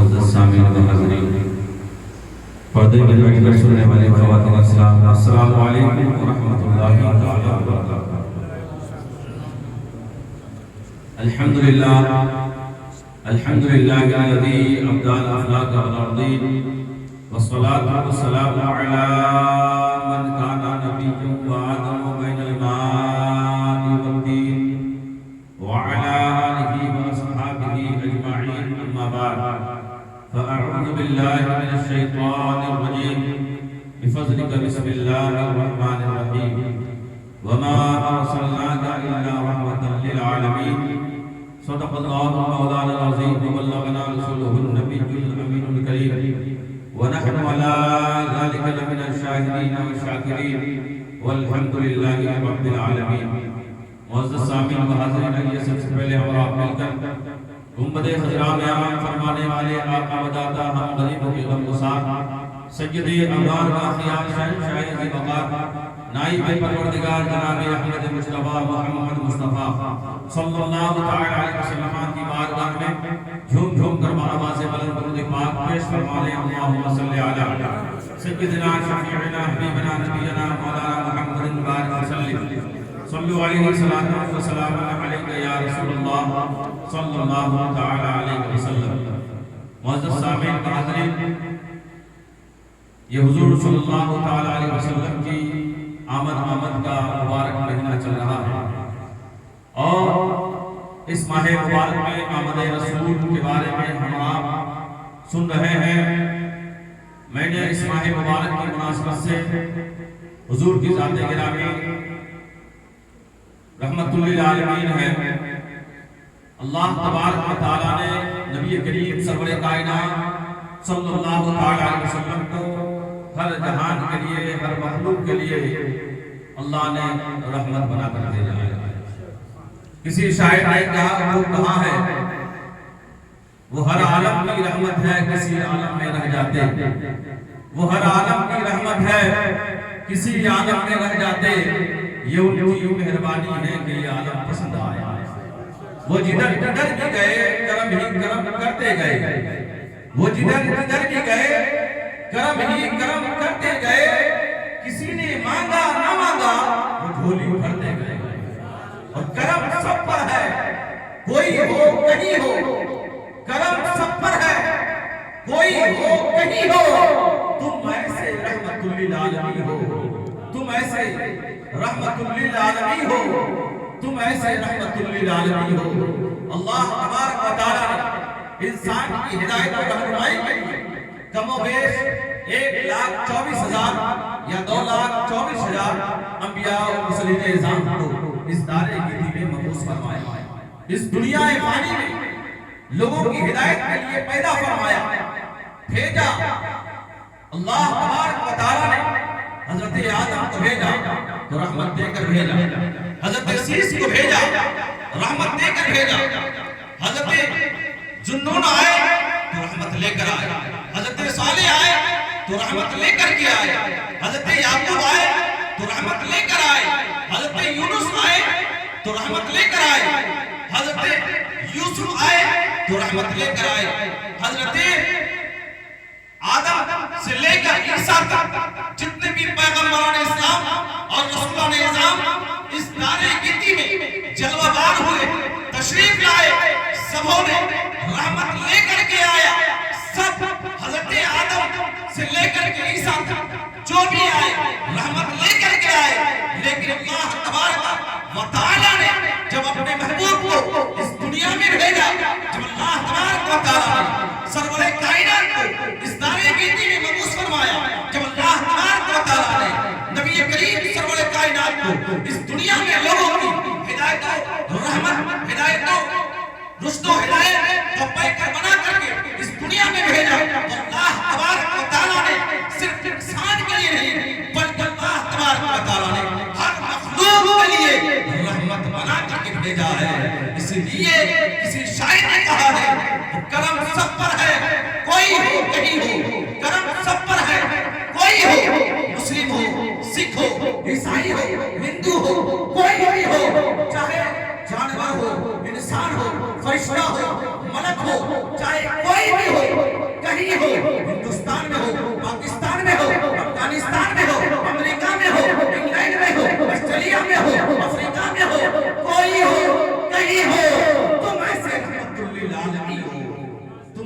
معزز سامعین و حاضرین، پردے میں بیٹھ کر سننے والے خواتین اسلام، السلام علیکم ورحمۃ اللہ تعالی وبرکاتہ۔ الحمدللہ الذی ابدع الافلاک والارضین، والصلاة والسلام علی من کان نبیا وآدم بین الماء والطین، وعلی آلہ واصحابہ اجمعین، اما بعد فأعوذ باللہ من الشیطان الرجیم، بفضلک بسم اللہ الرحمن الرحیم، وما أرسلناك إلا رحمة للعالمين، صدق الله مولانا العظيم، وبلغنا رسوله النبي الأمين الكريم، ونحن على ذلك لمن الشاهدين والشاكرين، والحمد لله رب العالمين۔ معزز سامعین و حاضرین، یہ سب سے پہلے ہم آپ مل کر گنبد خضرا میں آرام فرمانے والے آقا و داتا ہم غریبوں کے غم گسار سید انوار کا خیال شہنشاہ ذی وقار نائب پروردگار جناب احمد مصطفیٰ محمد مصطفیٰ صلی اللہ تعالی علیہ وسلم کی بارگاہ میں جھوم جھوم کر آواز بلند درود پاک پیش فرما لیں۔ اللہم صلی علی سیدنا شفیعنا حبیبنا نبینا مولانا محمد بارک وسلم، صلو علیہ الصلاۃ والسلام علیک یا رسول اللہ صلی اللہ تعالی علیہ وسلم۔ معزز سامعین و حاضرین، یہ حضور صلی اللہ تعالی علیہ وسلم کی آمد کا مبارک مہینہ چل رہا ہے، اور اس ماہ مبارک میں آمد رسول کے بارے میں ہم آپ سن رہے ہیں۔ میں نے اس ماہ مبارک کی مناسبت سے حضور کی ذات گرامی رحمت للعالمین ہے، اللہ تبارک و تعالیٰ نے نبی کریم سرور کائنات صلی اللہ علیہ وسلم کو ہر جہان کے لیے، ہر مخلوق کے لیے اللہ نے رحمت بنا کر دے جائے۔ کسی شاعر نے کہا، وہ کہاں ہے وہ ہر عالم کی رحمت ہے، کسی عالم میں رہ جاتے، وہ ہر عالم کی رحمت ہے، کسی عالم میں رہ جاتے، یہ ان کی مہربانی ہے کہ یہ عالم پسند آیا۔ وہ جدھر جدھر بھی گئے کرم ہی کرم کرتے گئے، وہ جدھر جدھر بھی گئے کرم ہی کرم کرتے گئے، کسی نے مانگا نہ مانگا وہ جھولی بھرتے گئے۔ اور کرم سب پر ہے، کوئی ہو کہیں ہو، کرم سب پر ہے، کوئی ہو کہیں ہو، تم ایسے رحمت للعالمین ہو، تم ایسے رحمت للعالمین ہو، تم ایسے رحمت للعالمین ہو۔ اللہ تبارک و تعالی نے انسان کی ہدایت اور رہنمائی کے لیے کم و بیش 1,24,000 یا 2,24,000 انبیاء و مرسلین اعظام کو اس دارے گیتی میں مبعوث فرمایا، اس دنیا فانی میں لوگوں کی ہدایت کے لیے پیدا فرمایا، بھیجا۔ اللہ تبارک و تعالی نے حضرت آدم کو بھیجا تو رحمت دے کر بھیجا، حضرت سیس کو بھیجا رحمت دے کر بھیجا، حضرت جنون آئے تو رحمت لے کر آئے، حضرت صالح آئے تو رحمت لے کر کے آئے، حضرت یعقوب آئے تو رحمت لے کر آئے، حضرت یونس آئے تو رحمت لے کر آئے، حضرت یوسف آئے تو رحمت لے کر آئے، حضرت آدم سے لے کر عیسیٰ تک جتنے بھی پیغمبران اسلام اور رسولان اعظام اس دارے گیتی میں جلوہ بار ہوئے، تشریف لائے، سبوں نے رحمت لے کر کے آیا، سب حضرت آدم سے لے کر کے عیسیٰ تک جو بھی آئے رحمت لے کر کے آئے۔ لیکن اللہ تبارک و تعالیٰ نے جب اپنے محبوب کو اس دنیا میں بھیجا، جب اللہ تبارک و تعالیٰ نے سرور کائنات کو اس دارے گیتی میں مبعوث فرمایا، جب اللہ تبارک و تعالیٰ نے نبی کریم سرور کائنات کو اس دنیا میں لوگوں کی ہدایت و رحمت، ہدایت و رشد و ہدایت کو پیکر بنا کر کے اس دنیا میں بھیجا، تو اللہ تبارک و تعالیٰ نے صرف انسان کے لیے نہیں بلکہ اللہ تبارک و تعالیٰ نے ہر مخلوق کے لیے رحمت بنا کر کے بھیجا ہے۔ اس لیے کسی شاعر نے کہا ہے، کرم سب پر ہے، کوئی ہو کہیں ہو، کرم سب پر ہے، کوئی ہو، مسلم ہو، سکھ ہو، عیسائی ہو، ہندو ہو، کوئی بھی ہو، چاہے جانور ہو، انسان ہو، فرشتہ ہو، ملک ہو، چاہے کوئی بھی ہو،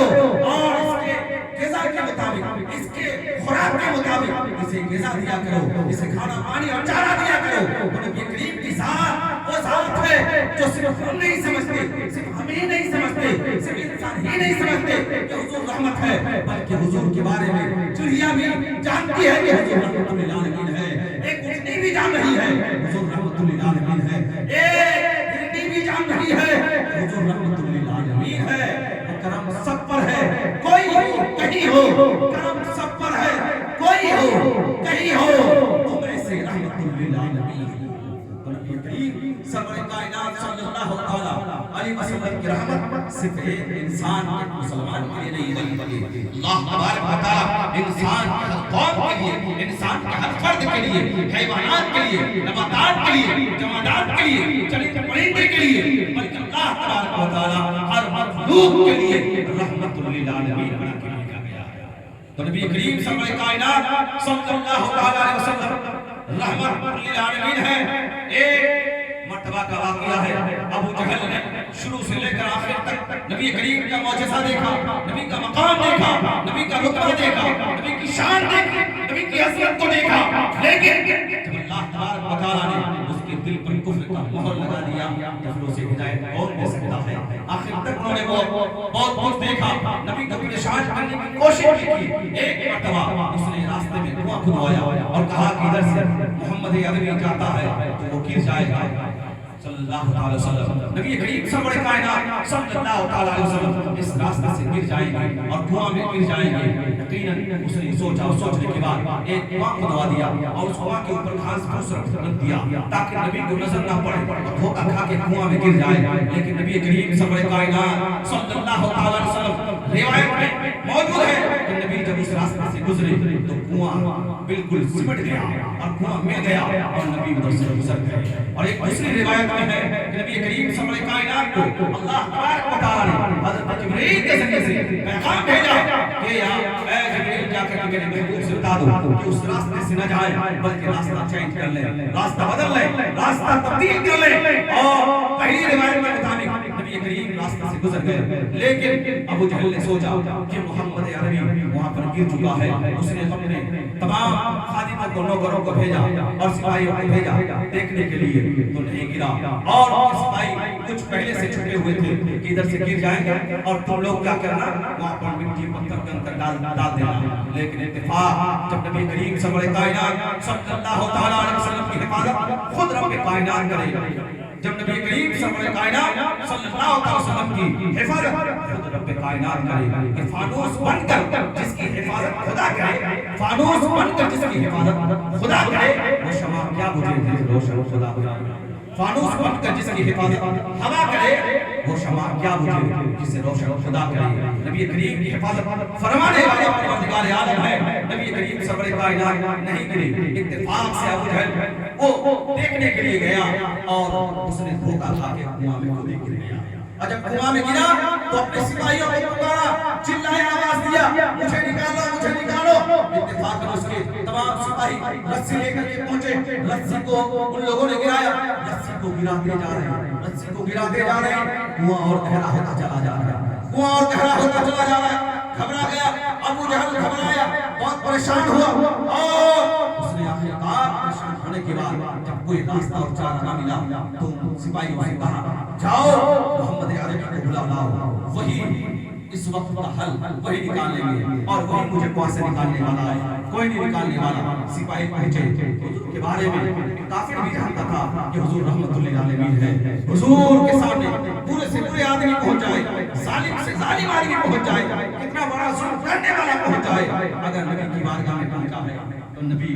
کرو اور اس کے غذا کے مطابق، اس کے خوراک کے مطابق اسے غذا دیا کرو، اسے کھانا پانی اور چارہ دیا کرو۔ تو نبی کریم کی ذات وہ ذات ہے جو صرف ہم نہیں سمجھتے، صرف ہم ہی نہیں سمجھتے، صرف انسان ہی نہیں سمجھتے کہ حضور رحمت ہے، بلکہ حضور کے بارے میں چڑیا بھی جانتی ہے کہ حضور رحمت للعالمین ہے، ایک اٹھنی بھی جان رہی ہے حضور رحمت للعالمین ہے، ایک ہرنی بھی جان رہی ہے حضور رحمت للعالمین ہے۔ کرم سب پر ہے، کوئی ہو کہیں ہو، کرم سب پر ہے، کوئی ہو کہیں ہو، تم ایسے رحمت للعالمین۔ نبی کریم سرور کائنات صلی اللہ علیہ وسلم کی رحمت صرف ایک انسان مسلمان کے لیے نہیں بلکہ اللہ تبارک و تعالی انسان کی ہر قوم کے لیے، انسان کے ہر فرد کے لیے، حیوانات کے لیے، نباتات کے لیے، جمادات کے لیے، چرند پرندے کے لیے، بلکہ اللہ تبارک و تعالی ہر مخلوق کے لیے رحمت للعالمین بنا کے بھیجا گیا ہے۔ تو نبی کریم سرور کائنات صلی اللہ علیہ وسلم رحمت للعالمین ہے۔ ایک مرتبہ کا واقعہ ہے، ابو جہل نے شروع سے لے کر آخر تک نبی کریم کا معجزہ دیکھا، نبی کا مقام دیکھا، نبی کا رتبہ دیکھا، نبی کی شان دیکھی، نبی کی عظمت کو دیکھا، لیکن جب اللہ تبارک و تعالیٰ نے اس کے دل پر کفر کا مہر لگا دیا تو پھر اسے ہدایت کون دے سکتا ہے؟ آخر تک انہوں نے بہت کچھ دیکھا، نبی کو پریشان کرنے کی کوشش کی۔ ایک مرتبہ اس نے راستے میں کنواں کھدوایا اور کہا کہ ادھر سے محمد عربی جاتا ہے تو وہ گر جائے گا صلی اللہ علیہ وسلم۔ نبی کریم سرور کائنات صلی اللہ علیہ وسلم اس راستے سے گر جائیں گے اور کنواں میں گر جائیں گے۔ یقیناً اس نے سوچا اور سوچنے کے بعد ایک کنواں کھدوا دیا اور اس کنواں کے اوپر گھاس پھوس رکھ دیا تاکہ نبی کو نظر نہ پڑے اور دھوکہ کھا کے کنواں میں گر جائے۔ لیکن نبی کریم سرور کائنات صلی اللہ علیہ وسلم روایت میں موجود ہے کہ نبی جب اس راستے سے گزرے تو کنواں بالکل سمٹ گیا اور کنواں مل گیا اور نبی ادھر سے گزر گئے۔ اور ایک دوسری روایت میں ہے کہ نبی کریم سرور کائنات کو اللہ تبارک و تعالی نے حضرت جبرائیل کے ذریعے سے پیغام بھیجا کہ اے جبرائیل جا کر میرے محبوب سے بتا دو کہ اس راستے سے نہ جائیں بلکہ راستہ چینج کر لیں، راستہ بدل لیں، راستہ تبدیل کر لیں۔ اور پہلی روایت کے مطابق نبی کریم راستے سے گزر گئے، لیکن ابو جہل نے سوچا کہ محمد عربی وہاں پر گر چکا ہے۔ اس نے اپنے تمام خادموں کو، نوکروں کو بھیجا اور سپاہیوں کو بھیجا دیکھنے کے لیے، تو نہیں گرا۔ اور سپاہی کچھ پہلے سے چھپے ہوئے تھے کہ ادھر سے گر جائیں گے اور تم لوگ کیا کرنا، وہاں پر مٹی پتھر کے اندر ڈال دینا۔ لیکن اتفاق جب نبی کریم سرور کائنات صلی اللہ علیہ وسلم کی حفاظت خود رب کائنات کرے، جب نبی کریم سرور کائنات صلی اللہ علیہ وسلم کی حفاظت خود رب کائنات کرے کہ فانوس بن کر جس کی حفاظت خدا کرے، فانوس بن کر جس کی حفاظت خدا کرے وہ شمع کیا بجھے روشن خدا ہو جائے۔ فانوس بن کر جس کی حفاظت ہوا کرے وہ شمع کیا بجھے جسے روشن خدا کرے۔ نبی کریم کی حفاظت فرمانے والا پروردگار عالم ہے، نبی کریم سرور کائنات نہیں گرے۔ اتفاق سے ابو جہل وہ دیکھنے کے لیے گیا اور اس نے دھوکہ کھا کے کنواں میں کود گر گیا۔ اور جب کنواں میں گرا تو اپنے سپاہیوں کو پکارا، چلایا، آواز دیا مجھے نکالو، مجھے نکالو۔ اتفاق اس کے تمام سپاہی رسی لے کر کے پہنچے، رسی کو ان لوگوں نے گرایا، رسی کو گراتے جا رہے ہیں، رسی کو گراتے جا رہے ہیں، کنواں اور گہرا ہوتا چلا جا رہا ہے، کنواں اور گہرا ہوتا چلا جا رہا ہے۔ گھبرا گیا ابو جہل، گھبرایا، بہت پریشان ہوا اور اس نے آخرکار پریشان ہونے کے بعد جب کوئی راستہ اور چارہ نہ ملا تو سپاہیوں سے کہا جاؤ محمد عربی کو بلا لاؤ، وہی اس وقت کا حل وہی نکال لیں گے اور وہی مجھے کنواں سے نکالنے والا ہے، کوئی نہیں نکالنے والا۔ سپاہی پہنچے، حضور کے بارے میں کافر بھی جانتا تھا کہ حضور رحمت للعالمین ہے۔ حضور کے سامنے پورے سے پورے آدمی پہنچ جائے، ظالم سے ظالم آدمی پہنچ جائے، کتنا بڑا ظلم کرنے والا پہنچ جائے، اگر نبی کی بارگاہ میں پہنچا ہے تو نبی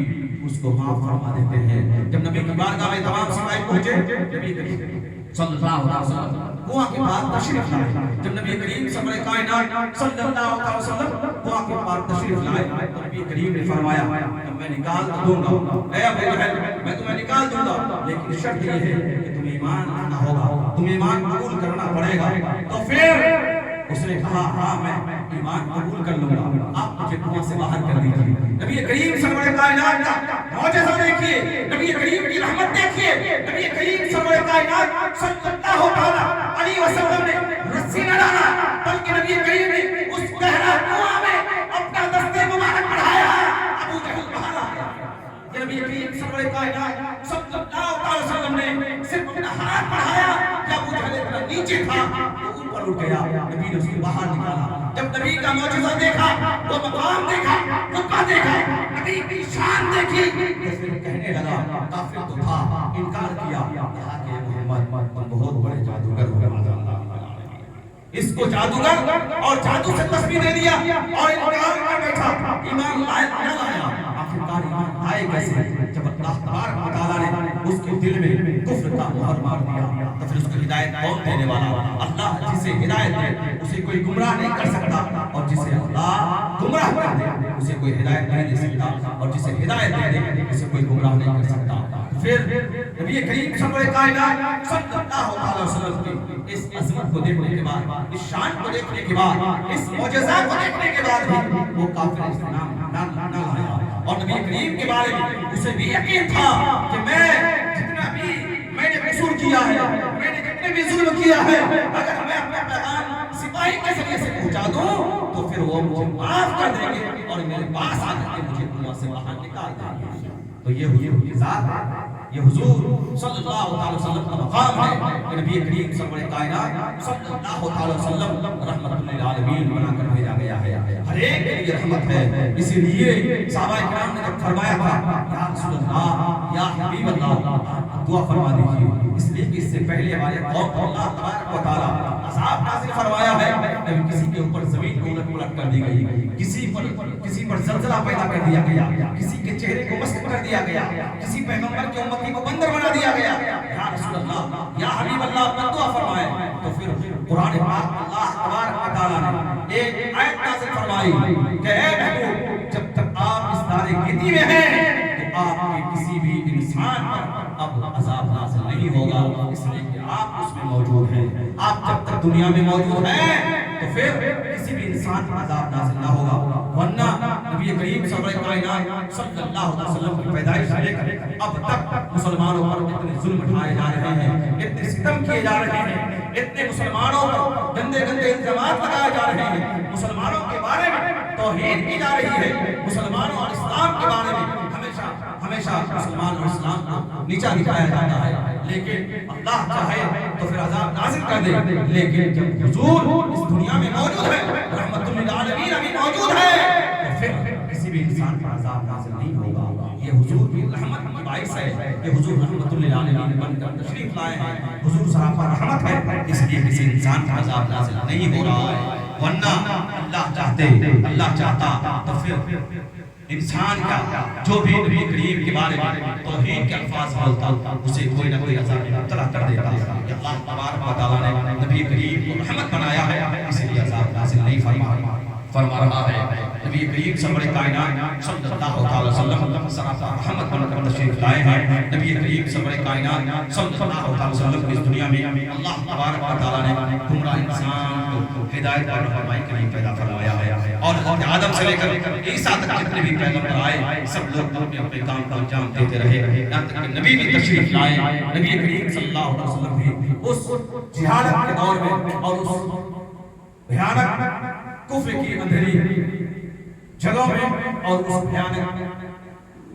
اس کو معاف فرما دیتے ہیں۔ جب نبی کی بارگاہ میں تمام سپاہی پہنچے، نبی کریم صلی اللہ علیہ وسلم کنواں کے پاس تشریف لائے۔ جب نبی کریم سرور کائنات صلی اللہ علیہ وسلم کنواں کے پاس تشریف لائے تو نبی کریم نے فرمایا میں نکال دوں گا، اے ابو جہل میں تمہیں نکال دوں گا، لیکن شرط یہ ہے کہ تمہیں ایمان لانا ہوگا، تمہیں ایمان قبول کرنا پڑے گا۔ تو پھر اس نے کہا ہاں میں ایمان قبول کر لوں گا، آپ مجھے کنواں سے باہر کر دیجیے۔ نبی کریم سرور کائنات کا معجزہ دیکھیے، نبی کریم کی رحمت دیکھیے، نبی کریم سرور کائنات صلی اللہ علیہ وسلم نے رسی نہ ڈالا بلکہ نبی کریم نے اس نماز پڑھایا کہ ابو جہل اتنا نیچے تھا وہ اوپر اٹھ گیا، نبی نے اس کو باہر نکالا. جب نبی کا معجزہ دیکھا، وہ مقام دیکھا، رتبہ دیکھا، نبی کی شان دیکھی، تو پھر کہنے لگا کافر تو تھا، انکار کیا، کہا کہ محمد تم بہت بڑے جادوگر ہو. اس کو جادوگر اور جادو سے تسبیح دے دیا اور انکار کر بیٹھا، ایمان نہ لایا. آخرکار ایمان آئے کیسے؟ جب اللہ تبارک و تعالیٰ نے اس کے دل میں کفر کا مہر مار دیا تو پھر اس کو ہدایت کون دینے والا؟ اللہ. جسے ہدایت دے اسے کوئی گمراہ نہیں کر سکتا، اور جسے اللہ گمراہ کر دے اسے کوئی ہدایت نہیں دے سکتا، اور جسے ہدایت دے دے اسے کوئی گمراہ نہیں کر سکتا. پھر نبی کریم سرور کائنات صلی اللہ علیہ وسلم کی اس عظمت کو دیکھنے کے بعد، اس شان کو دیکھنے کے بعد، اس معجزہ کو دیکھنے کے بعد بھی وہ کافر اسلام نہ لایا. اور نبی کریم کے بارے میں اسے بھی یقین تھا کہ میں جتنا بھی میں نے قصور کیا ہے، میں نے جتنے بھی ظلم کیا ہے، اگر میں اپنا پیغام سپاہی کے ذریعے سے پہنچا دوں تو پھر وہ مجھے معاف کر دیں گے اور میرے پاس آ کر کے مجھے کنواں سے باہر نکال دیں گے. تو یہ حضور ذات ہے، یہ حضور صلی اللہ علیہ وسلم کا مقام ہے کہ نبی کریم سرور کائنات صلی اللہ علیہ وسلم رحمت للعالمین بنا کر بھیجا گیا ہے، ہر ایک کے لیے رحمت ہے. اسی لیے صحابہ کرام نے جب فرمایا تھا یا رسول اللہ یا حبیب اللہ دعا فرما دیجیے، اس لیے کہ اس سے پہلے ہمارے قوم کو اللہ تبارک و تعالیٰ عذاب نازل فرمایا ہے. جب کسی کے اوپر زمین کو الٹ پلٹ کر دی گئی، کسی پر زلزلہ پیدا کر دیا گیا، کسی کے چہرے کو مسخ کر دیا گیا، کسی پیغمبر کی امتی کو بندر بنا دیا گیا، یا رسول اللہ یا حبیب اللہ اپنا دعا فرمائے. تو پھر قرآن پاک اللہ تبارک و تعالیٰ نے ایک آیت نازل فرمائی کہ اے محبوب جب تک آپ اس دار گیتی میں ہیں تو آپ کے کسی بھی انسان پر اب عذاب نازل نہیں ہوگا، اس لیے کہ آپ اس میں موجود ہیں. آپ جب تک دنیا میں موجود ہیں تو پھر کسی بھی انسان پر عذاب نازل نہ ہوگا. ورنہ نبی کریم سرور کائنات صلی اللہ علیہ وسلم کی پیدائش سے لے کر اب تک مسلمانوں پر اتنے ظلم اٹھائے جا رہے ہیں، اتنے ستم کیے جا رہے ہیں، اتنے مسلمانوں پر گندے گندے الزامات لگائے جا رہے ہیں، مسلمانوں کے بارے میں توہین کی جا رہی ہے، مسلمانوں اور اسلام کے بارے میں ہمیشہ مسلمان اور اسلام کو نیچا دکھایا جاتا ہے. لیکن اللہ چاہے تو پھر عذاب نازل کر دے، لیکن جب حضور اس دنیا میں موجود ہے، رحمت للعالمین ابھی موجود ہے، تو پھر کسی بھی انسان پر عذاب نازل نہیں ہوگا. یہ حضور کی رحمت کی باعث ہے، یہ حضور رحمت للعالمین بن کر تشریف لائے ہیں. حضور سراپا رحمت ہے، اس لیے کسی انسان پر عذاب نازل نہیں ہو رہا ہے. ورنہ اللہ چاہتا تو پھر انسان کا جو بھی نبی کریم کے بارے میں توحید کے الفاظ بولتا اسے کوئی نہ کوئی عذاب مبتلا کر دیتا. اللہ تبارک و تعالیٰ نے نبی کریم کو رحمت بنایا ہے، اس لیے عذاب نازل نہیں فرما رہا ہے. نبی کریم سرور کائنات صلی اللہ علیہ وسلم سراپا رحمت بن کر تشریف لائے ہیں. نبی کریم سرور کائنات صلی اللہ علیہ وسلم اس دنیا میں اللہ تبارک و تعالیٰ نے گمراہ انسان کو ہدایت اور رہنمائی کے لیے پیدا فرمایا ہے. اور حضرت آدم سے لے کر عیسیٰ تک جتنے بھی پیغمبر آئے سب لوگ اپنے اپنے کام کا انجام دیتے رہے، یہاں تک کہ نبی بھی تشریف لائے. نبی کریم صلی اللہ علیہ وسلم بھی اس جہالت کے دور میں اور اس بھیانک کفر کی اندھیری جگہوں میں اور اس بھیانک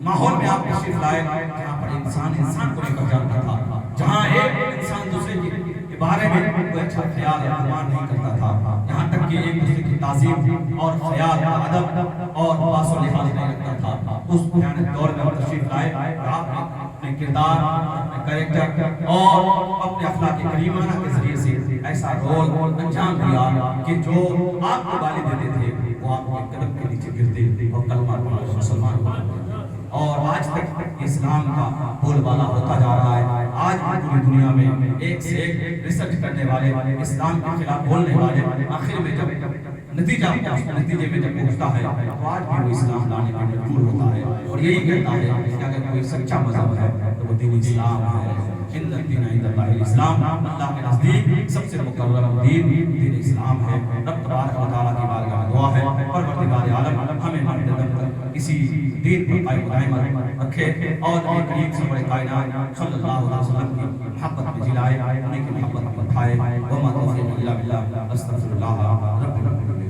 ماحول میں آپ تشریف لائے جہاں پر انسان کو نہیں پہچانتا تھا، جہاں ایک انسان دوسرے کے بارے میں کوئی اچھا خیال یا گمان نہیں کرتا تھا، یہاں تک کہ ایک دوسرے کی تعظیم اور خیال ادب اور پاس و لحاظ نہیں رکھتا تھا. اس بھیانک دور میں تشریف لائے اور آپ نے اپنے کردار، اپنے کریکٹر اور اپنے اخلاق کریمانہ کے ذریعے سے ایسا رول انجام دیا کہ جو آپ کو گالی دیتے تھے وہ آپ کے قدم کے نیچے گرتے اور کلمہ پڑھ مسلمان ہوتے. اور آج تک اسلام کا بول بالا ہوتا جا رہا ہے. آج پوری دنیا میں ایک سے ایک ریسرچ کرنے والے، اسلام کے خلاف بولنے والے، آخر میں جب نتیجے میں جب پہنچتا ہے تو آج بھی وہ اسلام لانے پر مجبور ہوتا ہے اور یہی کہتا ہے کہ اگر کوئی سچا مذہب ہے تو وہ دین اسلام ہے. ان الدین عند اللہ الاسلام، اللہ کے نزدیک سب سے مکرم دین اسلام ہے. رب تبارک و تعالیٰ کی بارگاہ میں دعا ہے پروردگار عالم ہمیں مردم اسی دین پر قائم دائم رکھے اور نبی کریم سرور کائنات صلی اللہ علیہ وسلم کی محبت میں جلائے، انہیں کی محبت میں پھائے. وما توفیق الا باللہ، استغفر اللہ رب العالمین.